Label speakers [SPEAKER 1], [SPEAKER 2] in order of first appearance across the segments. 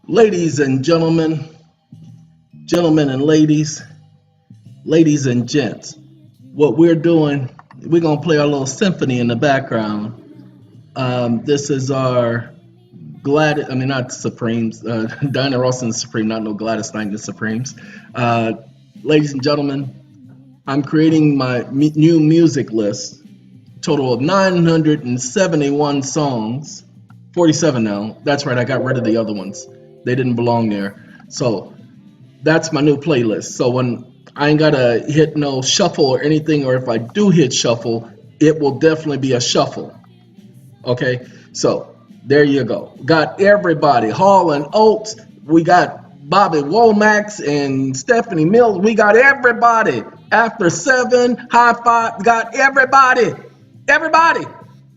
[SPEAKER 1] Ladies and gentlemen, gentlemen and ladies, ladies and gents, what we're doing, we're going to play our little symphony in the background. This is our not Supremes, Diana Ross and the Supreme, not no Gladys Knight and the Supremes. Ladies and gentlemen, I'm creating my new music list, total of 971 songs, 47 now. That's right, I got rid of the other ones. They didn't belong there. So that's my new playlist. So when I ain't gotta hit no shuffle or anything, or if I do hit shuffle, it will definitely be a shuffle. Okay, so there you go. Got everybody. Hall and Oates. We got Bobby Womack and Stephanie Mills. We got everybody. After 7, High Five. Got everybody. Everybody.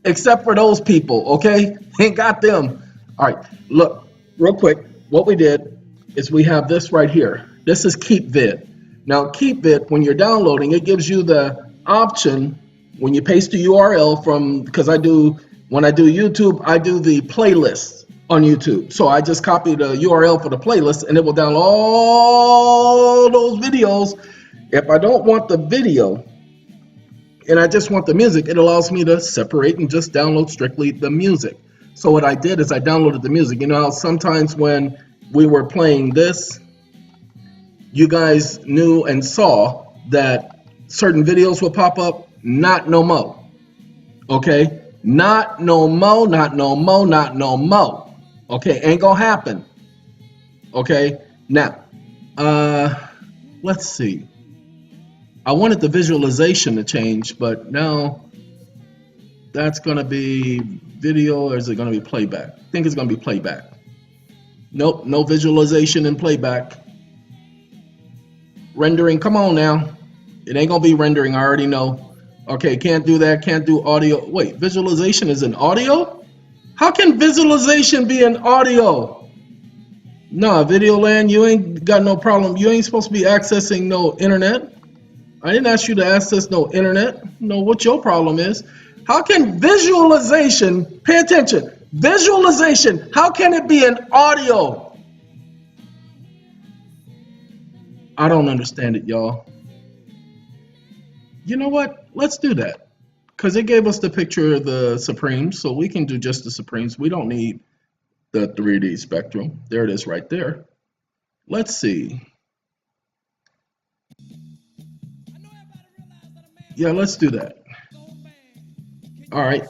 [SPEAKER 1] Except for those people, okay? Ain't got them. All right, look, real quick. What we did is we have this right here. This is Keep Vid. Now, Keep Vid, when you're downloading, it gives you the option when you paste the URL from, because when I do YouTube, I do the playlist on YouTube. So I just copy the URL for the playlist and it will download all those videos. If I don't want the video and I just want the music, it allows me to separate and just download strictly the music. So what I did is I downloaded the music. You know how sometimes when we were playing this, you guys knew and saw that certain videos will pop up? Not no mo. Okay? Not no mo, not no mo, not no mo. Okay? Ain't gonna happen. Okay? Now, let's see. I wanted the visualization to change, but now that's gonna be video, or is it gonna be playback? I think it's gonna be playback. Nope, no visualization and playback. Rendering, come on now. It ain't gonna be rendering, I already know. Okay, can't do that, can't do audio. Wait, visualization is in audio? How can visualization be in audio? Nah, Video Land, you ain't got no problem. You ain't supposed to be accessing no internet. I didn't ask you to access no internet. Know what your problem is. How can visualization, pay attention, visualization, how can it be an audio? I don't understand it, y'all. You know what? Let's do that. Because it gave us the picture of the Supremes, so we can do just the Supremes. We don't need the 3D spectrum. There it is right there. Let's see. Yeah, let's do that. All right.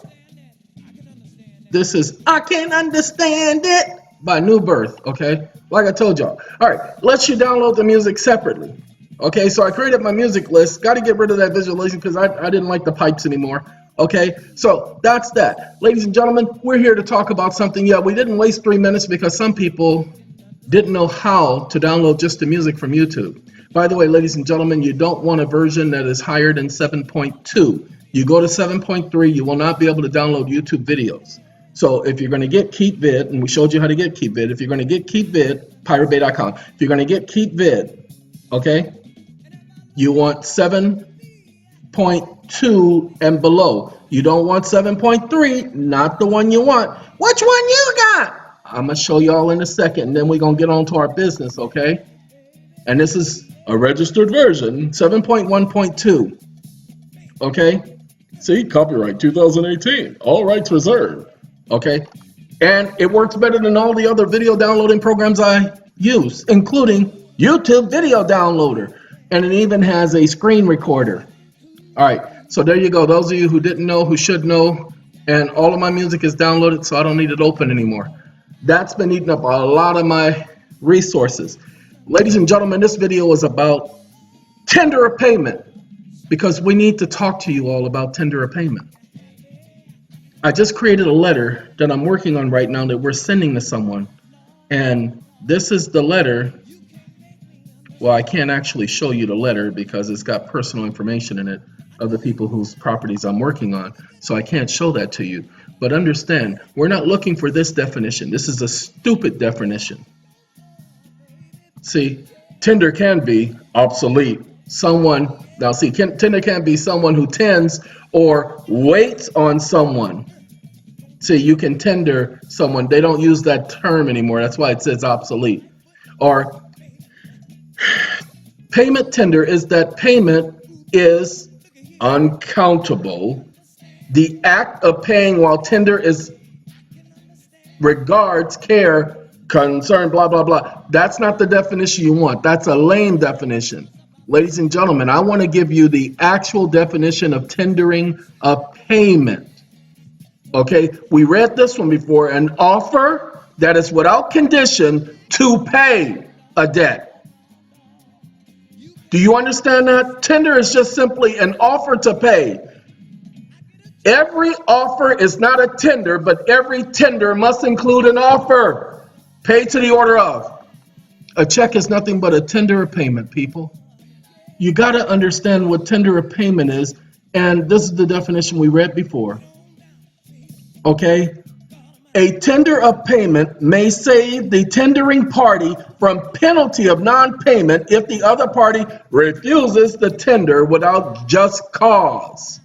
[SPEAKER 1] This is I Can't Understand It by New Birth, okay? Like I told y'all. All right, let you download the music separately. Okay, so I created my music list. Got to get rid of that visualization because I didn't like the pipes anymore. Okay, so that's that. Ladies and gentlemen, we're here to talk about something. Yeah, we didn't waste 3 minutes because some people didn't know how to download just the music from YouTube. By the way, ladies and gentlemen, you don't want a version that is higher than 7.2. You go to 7.3, you will not be able to download YouTube videos. So if you're going to get Keep Vid, and we showed you how to get Keep Vid, if you're going to get Keep Vid, piratebay.com. If you're going to get Keep Vid, okay, you want 7.2 and below. You don't want 7.3, not the one you want. Which one you got? I'm going to show y'all in a second, and then we're going to get on to our business, okay? And this is a registered version, 7.1.2, okay? See, copyright 2018, all rights reserved, okay? And it works better than all the other video downloading programs I use, including YouTube Video Downloader. And it even has a screen recorder. All right, so there you go. Those of you who didn't know, who should know, and all of my music is downloaded, so I don't need it open anymore. That's been eating up a lot of my resources. Ladies and gentlemen, this video is about tender of payment, because we need to talk to you all about tender of payment. I just created a letter that I'm working on right now that we're sending to someone. And this is the letter. Well, I can't actually show you the letter because it's got personal information in it of the people whose properties I'm working on. So I can't show that to you. But understand, we're not looking for this definition. This is a stupid definition. See, tender can be obsolete. Tender can be someone who tends or waits on someone. See, you can tender someone. They don't use that term anymore. That's why it says obsolete. Or payment tender is that payment is uncountable. The act of paying while tender is regards, care, concern, blah, blah, blah. That's not the definition you want. That's a lame definition. Ladies and gentlemen, I want to give you the actual definition of tendering a payment. Okay, we read this one before, an offer that is without condition to pay a debt. Do you understand that? Tender is just simply an offer to pay. Every offer is not a tender, but every tender must include an offer. Pay to the order of. A check is nothing but a tender of payment, people. You got to understand what tender of payment is, and this is the definition we read before. Okay? A tender of payment may save the tendering party from penalty of non-payment if the other party refuses the tender without just cause.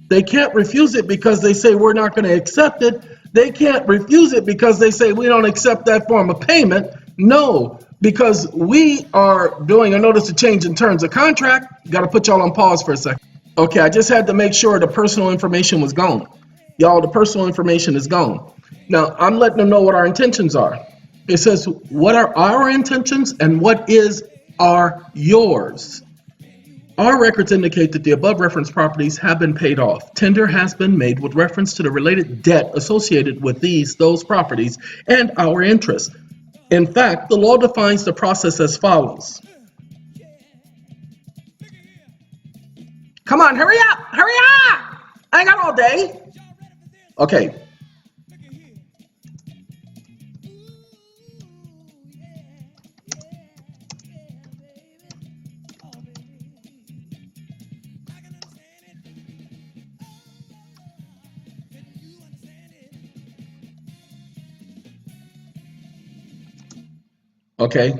[SPEAKER 1] They can't refuse it because they say we're not going to accept it. They can't refuse it because they say we don't accept that form of payment. No, because we are doing a notice of change in terms of contract. Got to put y'all on pause for a second. Okay, I just had to make sure the personal information was gone. Y'all, the personal information is gone. Now, I'm letting them know what our intentions are. It says, what are our intentions and what are yours? Our records indicate that the above referenced properties have been paid off. Tender has been made with reference to the related debt associated with those properties and our interest. In fact, the law defines the process as follows. Come on, hurry up, hurry up! I ain't got all day. Okay. Okay.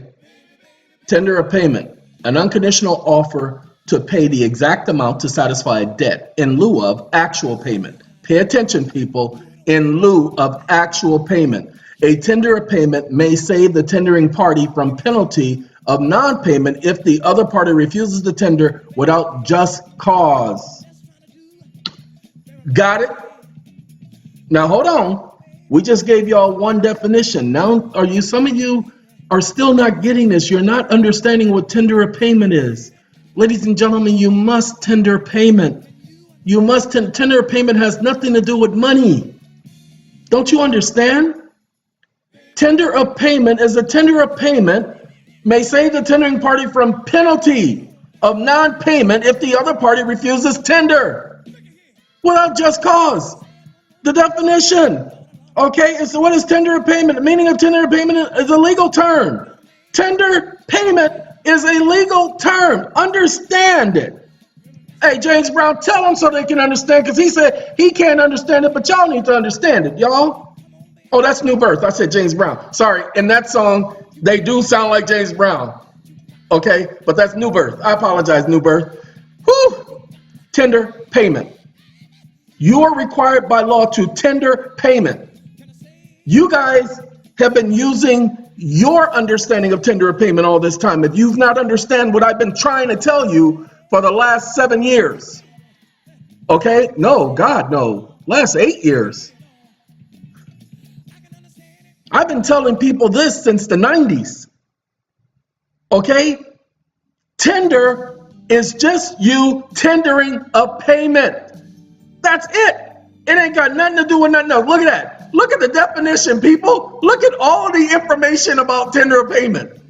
[SPEAKER 1] Tender of payment, an unconditional offer to pay the exact amount to satisfy a debt in lieu of actual payment. Pay attention, people, in lieu of actual payment. A tender of payment may save the tendering party from penalty of non-payment if the other party refuses the tender without just cause. Got it? Now hold on. We just gave y'all one definition. Now, some of you are still not getting this. You're not understanding what tender of payment is. Ladies and gentlemen, you must tender payment. You must tender payment has nothing to do with money. Don't you understand? Tender of payment is a tender of payment may save the tendering party from penalty of non-payment if the other party refuses tender without just cause. The definition, okay, so what is tender of payment? The meaning of tender of payment is a legal term. Tender payment is a legal term. Understand it. Hey, James Brown, tell them so they can understand, because he said he can't understand it, but y'all need to understand it, y'all. Oh, that's New Birth. I said James Brown. Sorry, in that song, they do sound like James Brown. Okay, but that's New Birth. I apologize, New Birth. Whew. Tender payment. You are required by law to tender payment. You guys have been using your understanding of tender of payment all this time. If you've not understand what I've been trying to tell you for the last 7 years. Okay? No, God, no. Last 8 years. I've been telling people this since the 90s. Okay? Tender is just you tendering a payment. That's it. It ain't got nothing to do with nothing else. Look at that. Look at the definition, people. Look at all the information about tender of payment.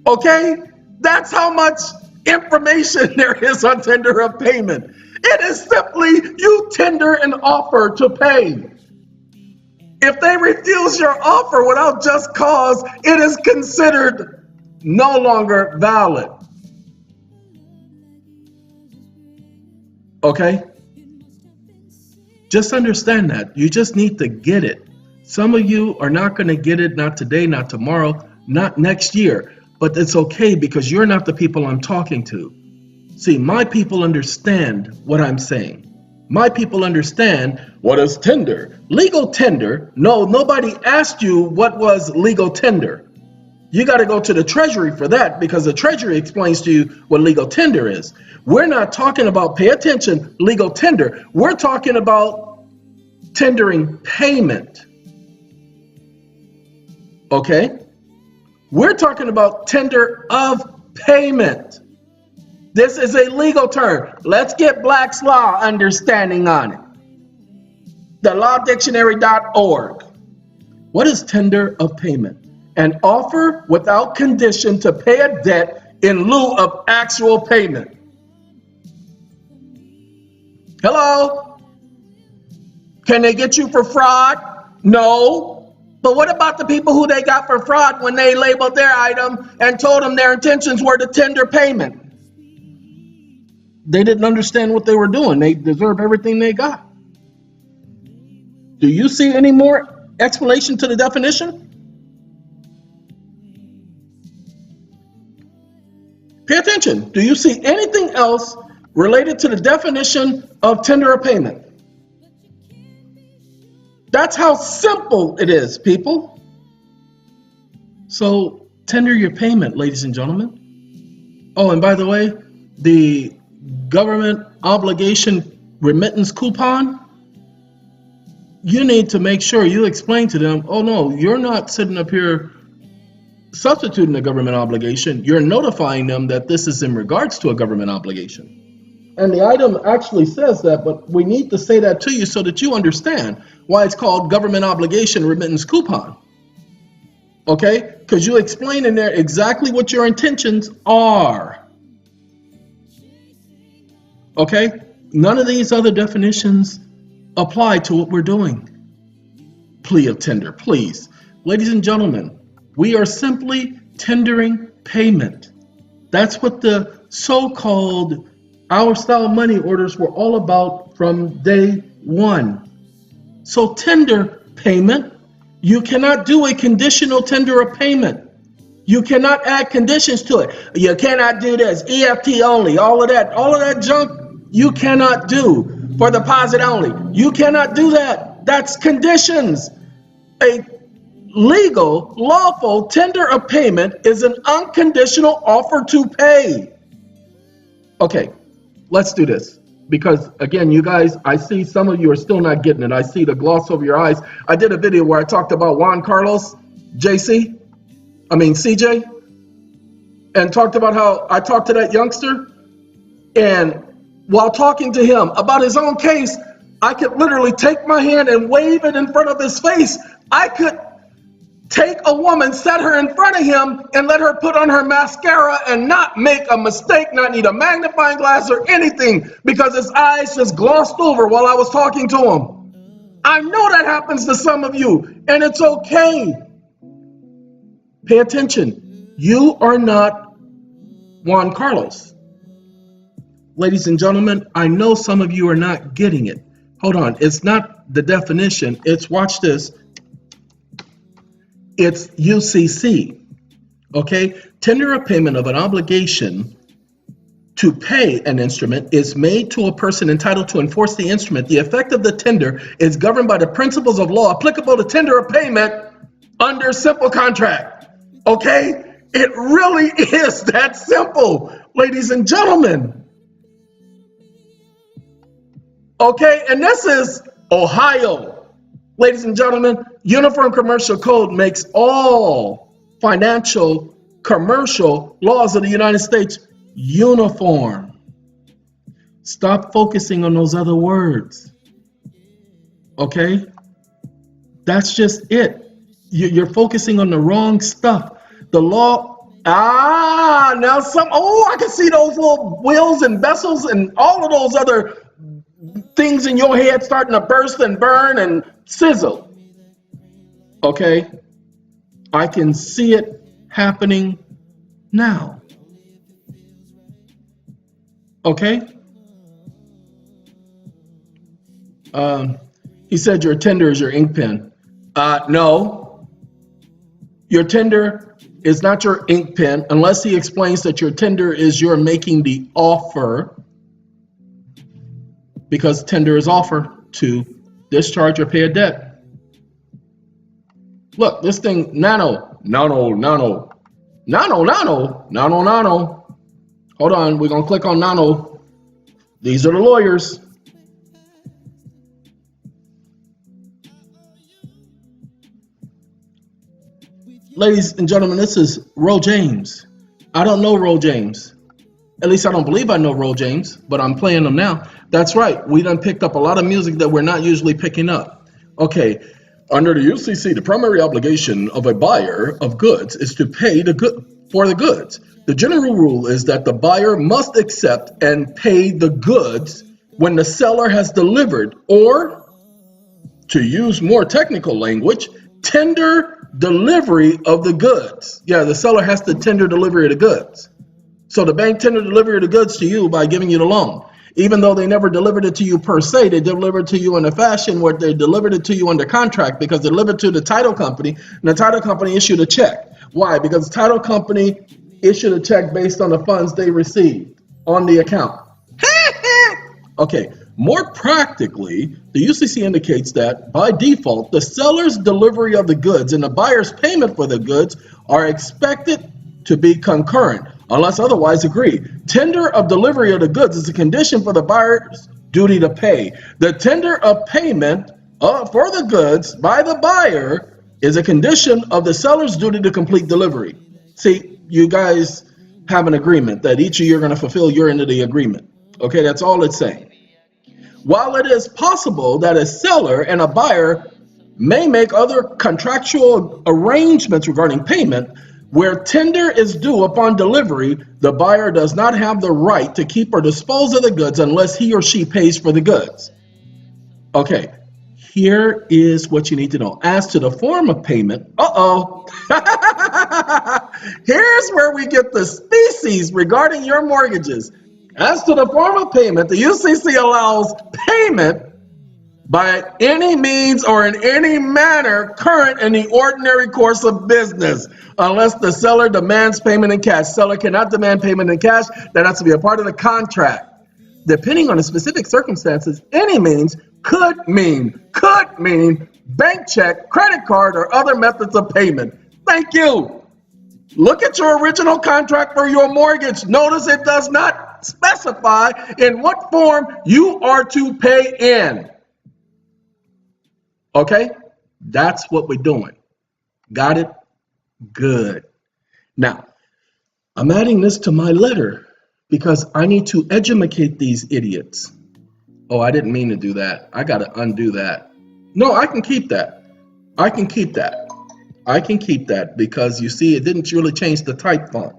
[SPEAKER 1] Okay? That's how much information there is on tender of payment. It is simply you tender an offer to pay. If they refuse your offer without just cause, it is considered no longer valid. Okay? Just understand that. You just need to get it. Some of you are not going to get it, not today, not tomorrow, not next year. But it's okay, because you're not the people I'm talking to. See, my people understand what I'm saying. my people understand what is tender. Legal tender, no, nobody asked you what was legal tender. You got to go to the Treasury for that, because the Treasury explains to you what legal tender is. We're not talking about, pay attention, legal tender. We're talking about tendering payment. Okay? We're talking about tender of payment. This is a legal term. Let's get Black's Law understanding on it. TheLawDictionary.org. What is tender of payment? An offer without condition to pay a debt in lieu of actual payment. Hello? Can they get you for fraud? No. But what about the people who they got for fraud when they labeled their item and told them their intentions were to tender payment? They didn't understand what they were doing. They deserve everything they got. Do you see any more explanation to the definition? Pay attention. Do you see anything else related to the definition of tender of payment? That's how simple it is, people. So tender your payment, ladies and gentlemen. Oh, and by the way, the government obligation remittance coupon, you need to make sure you explain to them, oh no, you're not sitting up here substituting a government obligation. You're notifying them that this is in regards to a government obligation. And the item actually says that, but we need to say that to you so that you understand why it's called government obligation remittance coupon. Okay? Because you explain in there exactly what your intentions are. Okay? None of these other definitions apply to what we're doing. Plea of tender, please. Ladies and gentlemen, we are simply tendering payment. That's what the so-called our style money orders were all about from day one. So tender payment, you cannot do a conditional tender of payment. You cannot add conditions to it. You cannot do this, EFT only, all of that junk you cannot do. For deposit only, you cannot do that. That's conditions. A legal, lawful tender of payment is an unconditional offer to pay. Okay, let's do this. Because again, you guys, I see some of you are still not getting it. I see the gloss over your eyes. I did a video where I talked about Juan Carlos, CJ, and talked about how I talked to that youngster. And while talking to him about his own case, I could literally take my hand and wave it in front of his face. I could take a woman, set her in front of him, and let her put on her mascara and not make a mistake, not need a magnifying glass or anything, because his eyes just glossed over while I was talking to him. I know that happens to some of you, and it's okay. Pay attention. You are not Juan Carlos. Ladies and gentlemen, I know some of you are not getting it. Hold on. It's not the definition. It's, watch this. It's UCC. Okay? Tender of payment of an obligation to pay an instrument is made to a person entitled to enforce the instrument. The effect of the tender is governed by the principles of law applicable to tender of payment under simple contract. Okay? It really is that simple, ladies and gentlemen. Okay, and this is Ohio. Ladies and gentlemen, Uniform Commercial Code makes all financial, commercial laws of the United States uniform. Stop focusing on those other words. Okay? That's just it. You're focusing on the wrong stuff. The law, now I can see those little wheels and vessels and all of those other things in your head starting to burst and burn and sizzle. Okay? I can see it happening now. Okay? He said your tender is your ink pen. No. Your tender is not your ink pen unless he explains that your tender is you're making the offer. because tender is offer to discharge or pay a debt. Look, this thing, nano. Hold on, we're going to click on nano. These are the lawyers. Ladies and gentlemen, this is Ro James. I don't know Ro James. At least I don't believe I know Ro James, but I'm playing them now. That's right. We done picked up a lot of music that we're not usually picking up. Okay. Under the UCC, the primary obligation of a buyer of goods is to pay for the goods. The general rule is that the buyer must accept and pay the goods when the seller has delivered, or, to use more technical language, tender delivery of the goods. Yeah, the seller has to tender delivery of the goods. So the bank tendered delivery of the goods to you by giving you the loan. Even though they never delivered it to you per se, they delivered it to you in a fashion where they delivered it to you under contract, because they delivered to the title company, and the title company issued a check. Why? Because the title company issued a check based on the funds they received on the account. Okay, more practically, the UCC indicates that by default, the seller's delivery of the goods and the buyer's payment for the goods are expected to be concurrent, unless otherwise agreed. Tender of delivery of the goods is a condition for the buyer's duty to pay. The tender of payment for the goods by the buyer is a condition of the seller's duty to complete delivery. See, you guys have an agreement that each of you are going to fulfill your end of the agreement. Okay, that's all it's saying. While it is possible that a seller and a buyer may make other contractual arrangements regarding payment, where tender is due upon delivery, the buyer does not have the right to keep or dispose of the goods unless he or she pays for the goods. Okay, here is what you need to know. As to the form of payment, here's where we get the species regarding your mortgages. As to the form of payment, the UCC allows payment by any means or in any manner current in the ordinary course of business, unless the seller demands payment in cash. Seller cannot demand payment in cash. That has to be a part of the contract. Depending on the specific circumstances, any means could mean bank check, credit card, or other methods of payment. Thank you. Look at your original contract for your mortgage. Notice it does not specify in what form you are to pay in. Okay, that's what we're doing. Got it? Good. Now, I'm adding this to my letter because I need to educate these idiots. Oh, I didn't mean to do that. I got to undo that. No, I can keep that. I can keep that because you see, it didn't really change the type font.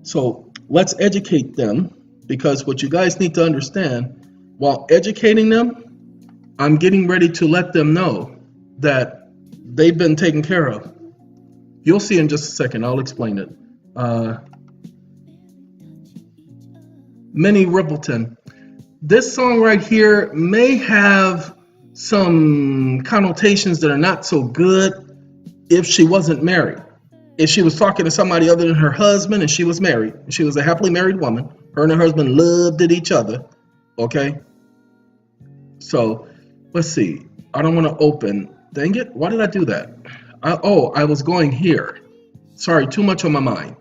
[SPEAKER 1] So let's educate them, because what you guys need to understand, while educating them, I'm getting ready to let them know that they've been taken care of. You'll see in just a second. I'll explain it. Minnie Rippleton. This song right here may have some connotations that are not so good if she wasn't married. If she was talking to somebody other than her husband and she was married, she was a happily married woman, her and her husband loved each other, okay? So, let's see. I don't want to open. Dang it. Why did I do that? I was going here. Sorry, too much on my mind.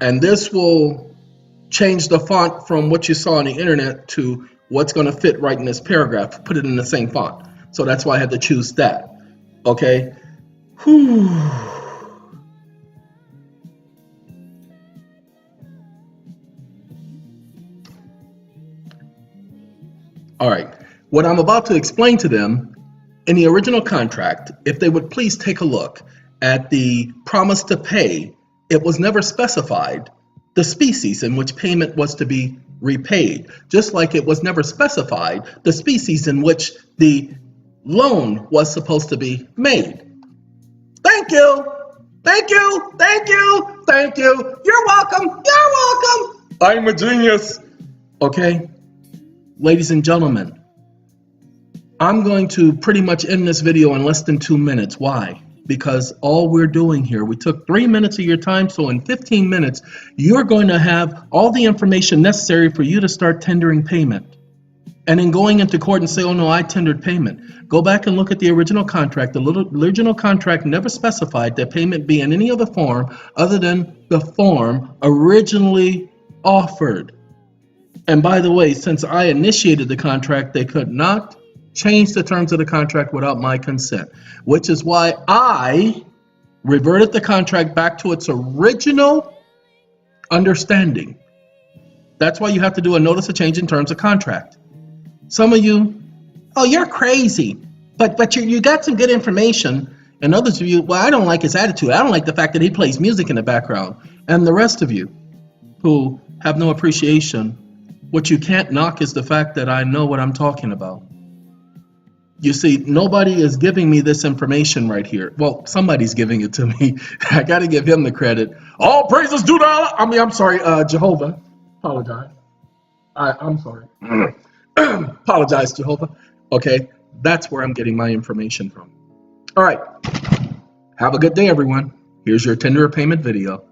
[SPEAKER 1] And this will change the font from what you saw on the internet to what's going to fit right in this paragraph. Put it in the same font. So that's why I had to choose that. Okay. Whew. All right. What I'm about to explain to them, in the original contract, if they would please take a look at the promise to pay, it was never specified the species in which payment was to be repaid, just like it was never specified the species in which the loan was supposed to be made. Thank you. Thank you. Thank you. Thank you. You're welcome. You're welcome. I'm a genius. Okay. Ladies and gentlemen, I'm going to pretty much end this video in less than 2 minutes. Why? because all we're doing here, we took 3 minutes of your time, so in 15 minutes, you're going to have all the information necessary for you to start tendering payment. And then going into court and say, oh no, I tendered payment. Go back and look at the original contract. The original contract never specified that payment be in any other form other than the form originally offered. And by the way, since I initiated the contract, they could not change the terms of the contract without my consent, which is why I reverted the contract back to its original understanding. That's why you have to do a notice of change in terms of contract. Some of you, oh, you're crazy, but you got some good information. And others of you, well, I don't like his attitude. I don't like the fact that he plays music in the background. And the rest of you who have no appreciation, what you can't knock is the fact that I know what I'm talking about. You see, nobody is giving me this information right here. Well, somebody's giving it to me. I got to give him the credit. All praises due to Allah. I'm sorry, Jehovah. Apologize. I'm sorry. Apologize, Jehovah. Okay, that's where I'm getting my information from. All right. Have a good day, everyone. Here's your tender of payment video.